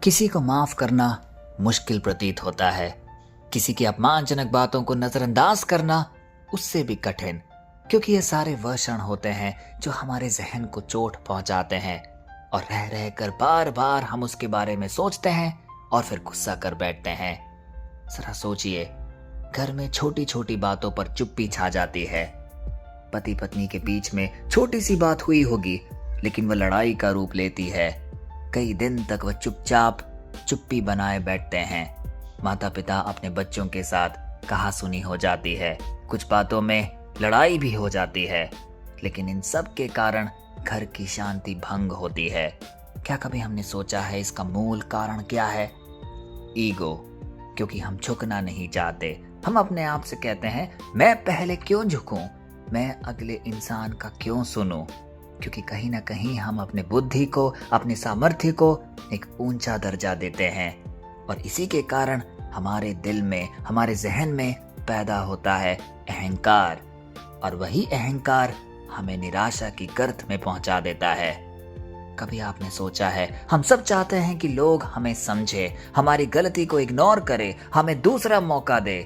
किसी को माफ करना मुश्किल प्रतीत होता है, किसी की अपमानजनक बातों को नजरअंदाज करना उससे भी कठिन, क्योंकि ये सारे वह क्षण होते हैं जो हमारे जहन को चोट पहुंचाते हैं और रह रह कर बार बार हम उसके बारे में सोचते हैं और फिर गुस्सा कर बैठते हैं। जरा सोचिए, घर में छोटी छोटी बातों पर चुप्पी छा जाती है। पति पत्नी के बीच में छोटी सी बात हुई होगी, लेकिन वह लड़ाई का रूप लेती है। कई दिन तक वह चुपचाप चुप्पी बनाए बैठते हैं। माता पिता अपने बच्चों के साथ कहासुनी हो जाती है, कुछ बातों में लड़ाई भी हो जाती है, लेकिन इन सब के कारण घर की शांति भंग होती है। क्या कभी हमने सोचा है इसका मूल कारण क्या है? ईगो। क्योंकि हम झुकना नहीं चाहते। हम अपने आप से कहते हैं, मैं पहले क्यों झुकूं, मैं अगले इंसान का क्यों सुनूं? क्योंकि कहीं ना कहीं हम अपने बुद्धि को, अपने सामर्थ्य को एक ऊंचा दर्जा देते हैं और इसी के कारण हमारे दिल में, हमारे जहन में पैदा होता है अहंकार, और वही अहंकार हमें निराशा की गर्त में पहुंचा देता है। कभी आपने सोचा है, हम सब चाहते हैं कि लोग हमें समझे, हमारी गलती को इग्नोर करे, हमें दूसरा मौका दे,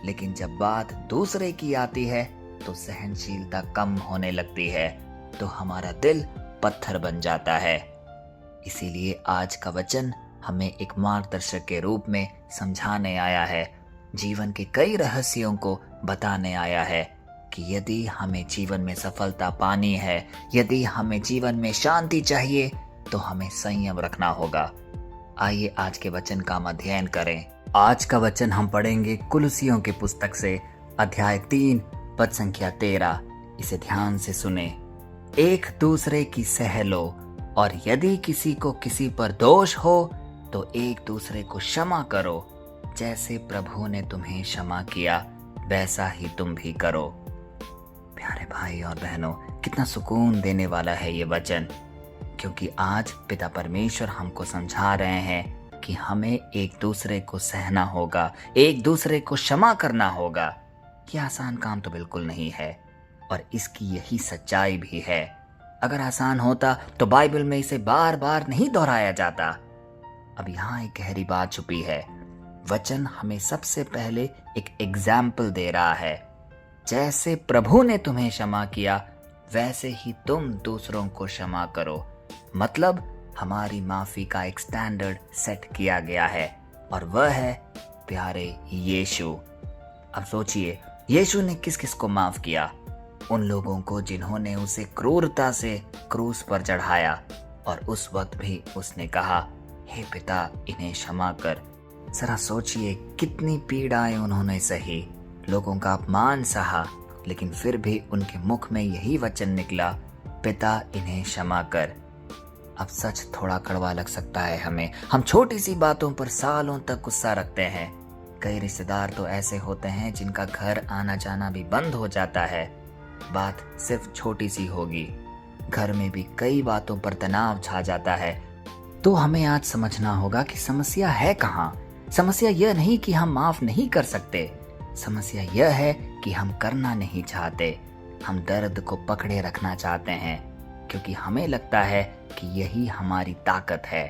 लेकिन जब बात दूसरे की आती है तो सहनशीलता कम होने लगती है, तो हमारा दिल पत्थर बन जाता है। इसीलिए आज का वचन हमें एक मार्गदर्शक के रूप में समझाने आया है, जीवन के कई रहस्यों को बताने आया है कि यदि हमें जीवन में सफलता पानी है, यदि हमें जीवन में शांति चाहिए, तो हमें संयम रखना होगा। आइए आज के वचन का हम अध्ययन करें। आज का वचन हम पढ़ेंगे कुलुसियों की पुस्तक से, अध्याय 3 पद संख्या 13। इसे ध्यान से सुने। एक दूसरे की सह लो, और यदि किसी को किसी पर दोष हो तो एक दूसरे को क्षमा करो, जैसे प्रभु ने तुम्हें क्षमा किया वैसा ही तुम भी करो। प्यारे भाई और बहनों, कितना सुकून देने वाला है ये वचन, क्योंकि आज पिता परमेश्वर हमको समझा रहे हैं कि हमें एक दूसरे को सहना होगा, एक दूसरे को क्षमा करना होगा। ये आसान काम तो बिल्कुल नहीं है, और इसकी यही सच्चाई भी है। अगर आसान होता तो बाइबल में इसे बार बार नहीं दोहराया जाता। अब यहाँ एक गहरी बात छुपी है। वचन हमें सबसे पहले एक एग्जाम्पल दे रहा है, जैसे प्रभु ने तुम्हें क्षमा किया वैसे ही तुम दूसरों को क्षमा करो। मतलब हमारी माफी का एक स्टैंडर्ड सेट किया गया है, और वह है प्यारे यीशु। अब सोचिए, यीशु ने किस किस को माफ किया? उन लोगों को जिन्होंने उसे क्रूरता से क्रूस पर चढ़ाया, और उस वक्त भी उसने कहा, हे पिता, इन्हें क्षमा कर। जरा सोचिए, कितनी पीड़ाएं उन्होंने सही, लोगों का अपमान सहा, लेकिन फिर भी उनके मुख में यही वचन निकला, पिता, इन्हें क्षमा कर। अब सच थोड़ा कड़वा लग सकता है हमें। हम छोटी सी बातों पर सालों तक गुस्सा रखते हैं। कई रिश्तेदार तो ऐसे होते हैं जिनका घर आना जाना भी बंद हो जाता है। बात सिर्फ छोटी सी होगी, घर में भी कई बातों पर तनाव छा जाता है। तो हमें आज समझना होगा कि समस्या है कहाँ। समस्या यह नहीं कि हम माफ नहीं कर सकते, समस्या यह है कि हम करना नहीं चाहते। हम दर्द को पकड़े रखना चाहते हैं, क्योंकि हमें लगता है कि यही हमारी ताकत है।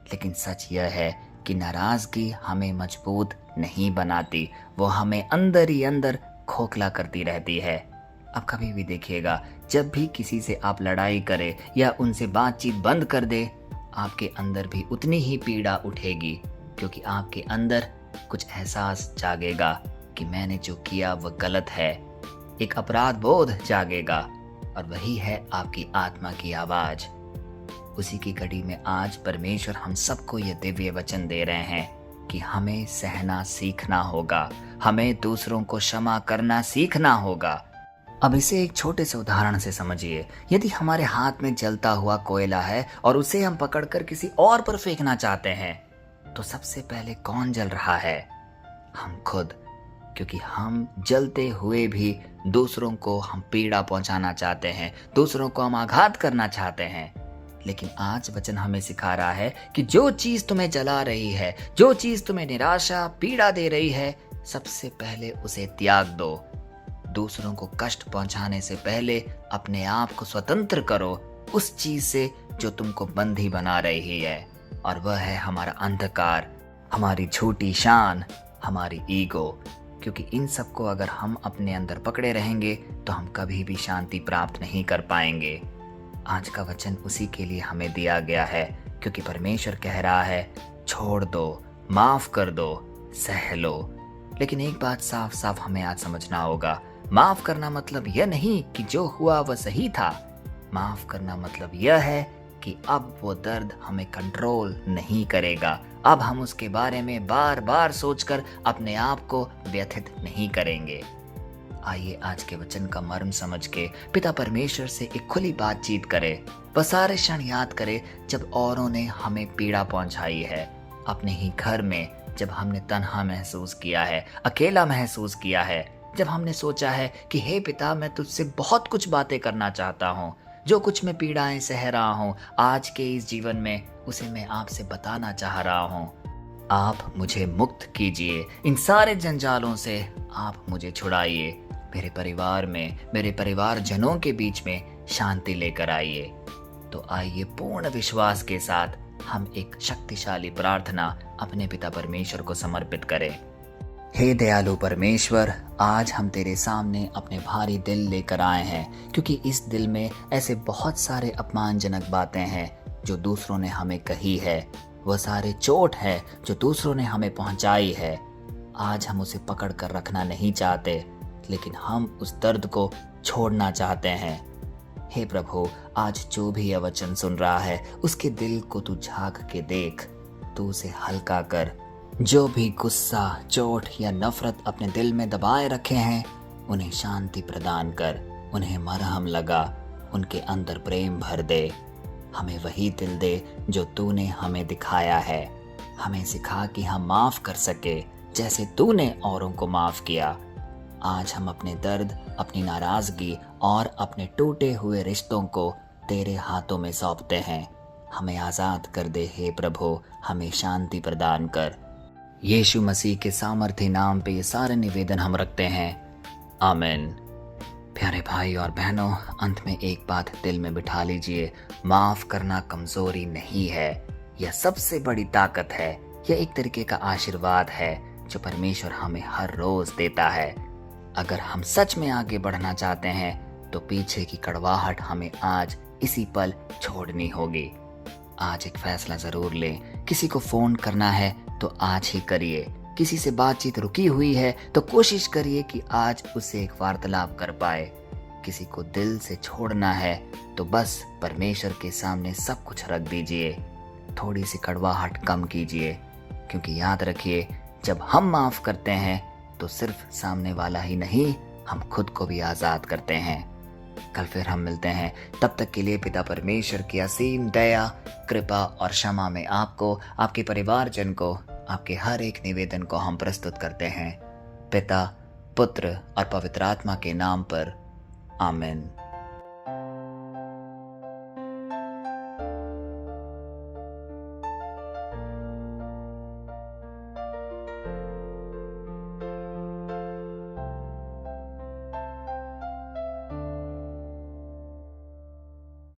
लेकिन सच यह है कि नाराजगी हमें मजबूत नहीं बनाती, वो हमें अंदर ही अंदर खोखला करती रहती है। अब कभी भी देखिएगा, जब भी किसी से आप लड़ाई करें या उनसे बातचीत बंद कर दे, आपके अंदर भी उतनी ही पीड़ा उठेगी, क्योंकि आपके अंदर कुछ एहसास जागेगा कि मैंने जो किया वह गलत है। एक अपराध बोध जागेगा, और वही है आपकी आत्मा की आवाज। उसी की कड़ी में आज परमेश्वर हम सबको यह दिव्य वचन दे रहे हैं कि हमें सहना सीखना होगा, हमें दूसरों को क्षमा करना सीखना होगा। अब इसे एक छोटे से उदाहरण से समझिए। यदि हमारे हाथ में जलता हुआ कोयला है और उसे हम पकड़कर किसी और पर फेंकना चाहते हैं, तो सबसे पहले कौन जल रहा है? हम खुद, क्योंकि हम जलते हुए भी दूसरों को हम पीड़ा पहुंचाना चाहते हैं, दूसरों को हम आघात करना चाहते हैं। लेकिन आज वचन हमें सिखा रहा है कि जो चीज तुम्हें जला रही है, जो चीज तुम्हें निराशा पीड़ा दे रही है, सबसे पहले उसे त्याग दो। दूसरों को कष्ट पहुंचाने से पहले अपने आप को स्वतंत्र करो उस चीज से जो तुमको बंधी बना रही है। और वह है हमारा अंधकार, हमारी झूठी शान, हमारी ईगो। क्योंकि इन सब को अगर हम अपने अंदर पकड़े रहेंगे तो हम कभी भी शांति प्राप्त नहीं कर पाएंगे। आज का वचन उसी के लिए हमें दिया गया है, क्योंकि परमेश्वर कह रहा है छोड़ दो, माफ कर दो, सह लो। लेकिन एक बात साफ साफ हमें आज समझना होगा, माफ करना मतलब यह नहीं कि जो हुआ वह सही था। माफ करना मतलब यह है कि अब वो दर्द हमें कंट्रोल नहीं करेगा। अब हम उसके बारे में बार बार सोचकर अपने आप को व्यथित नहीं करेंगे। आइए आज के वचन का मर्म समझ के पिता परमेश्वर से एक खुली बातचीत करें। वह सारे क्षण याद करें जब औरों ने हमें पीड़ा पहुंचाई है, अपने ही घर में जब हमने तन्हा महसूस किया है, अकेला महसूस किया है, जब हमने सोचा है कि हे पिता, मैं तुझसे बहुत कुछ बातें करना चाहता हूँ, जो कुछ मैं पीड़ाएं सह रहा हूँ आज के इस जीवन में, उसे मैं आपसे बताना चाह रहा हूँ। आप मुझे मुक्त कीजिए, इन सारे जंजालों से आप मुझे छुड़ाइए, मेरे परिवार में, मेरे परिवारजनों के बीच में शांति लेकर आइए। तो आइए पूर्ण विश्वास के साथ हम एक शक्तिशाली प्रार्थना अपने पिता परमेश्वर को समर्पित करें। हे दयालु परमेश्वर, आज हम तेरे सामने अपने भारी दिल लेकर आए हैं, क्योंकि इस दिल में ऐसे बहुत सारे अपमानजनक बातें हैं जो दूसरों ने हमें कही है, वह सारे चोट है जो दूसरों ने हमें पहुंचाई है। आज हम उसे पकड़ कर रखना नहीं चाहते, लेकिन हम उस दर्द को छोड़ना चाहते हैं। हे प्रभु, आज जो भी यह वचन सुन रहा है उसके दिल को तू झांक के देख, तू उसे हल्का कर। जो भी गुस्सा, चोट या नफरत अपने दिल में दबाए रखे हैं उन्हें शांति प्रदान कर, उन्हें मरहम लगा, उनके अंदर प्रेम भर दे। हमें वही दिल दे जो तूने हमें दिखाया है। हमें सिखा कि हम माफ कर सके जैसे तूने औरों को माफ किया। आज हम अपने दर्द, अपनी नाराजगी और अपने टूटे हुए रिश्तों को तेरे हाथों में सौंपते हैं। हमें आज़ाद कर दे हे प्रभु, हमें शांति प्रदान कर। यीशु मसीह के सामर्थ्य नाम पे ये सारे निवेदन हम रखते हैं, आमीन। प्यारे भाई और बहनों, अंत में एक बात दिल में बिठा लीजिए, माफ करना कमजोरी नहीं है, यह सबसे बड़ी ताकत है। यह एक तरीके का आशीर्वाद है जो परमेश्वर हमें हर रोज देता है। अगर हम सच में आगे बढ़ना चाहते हैं तो पीछे की कड़वाहट हमें आज इसी पल छोड़नी होगी। आज एक फैसला जरूर लें। किसी को फोन करना है तो आज ही करिए। किसी से बातचीत रुकी हुई है तो कोशिश करिए कि आज उससे एक वार्तालाप कर पाए। किसी को दिल से छोड़ना है तो बस परमेश्वर के सामने सब कुछ रख दीजिए। थोड़ी सी कड़वाहट कम कीजिए, क्योंकि याद रखिए, जब हम माफ करते हैं तो सिर्फ सामने वाला ही नहीं, हम खुद को भी आजाद करते हैं। कल फिर हम मिलते हैं, तब तक के लिए पिता परमेश्वर की असीम दया, कृपा और क्षमा में आपको, आपके परिवारजन को, आपके हर एक निवेदन को हम प्रस्तुत करते हैं। पिता, पुत्र और पवित्र आत्मा के नाम पर, आमीन।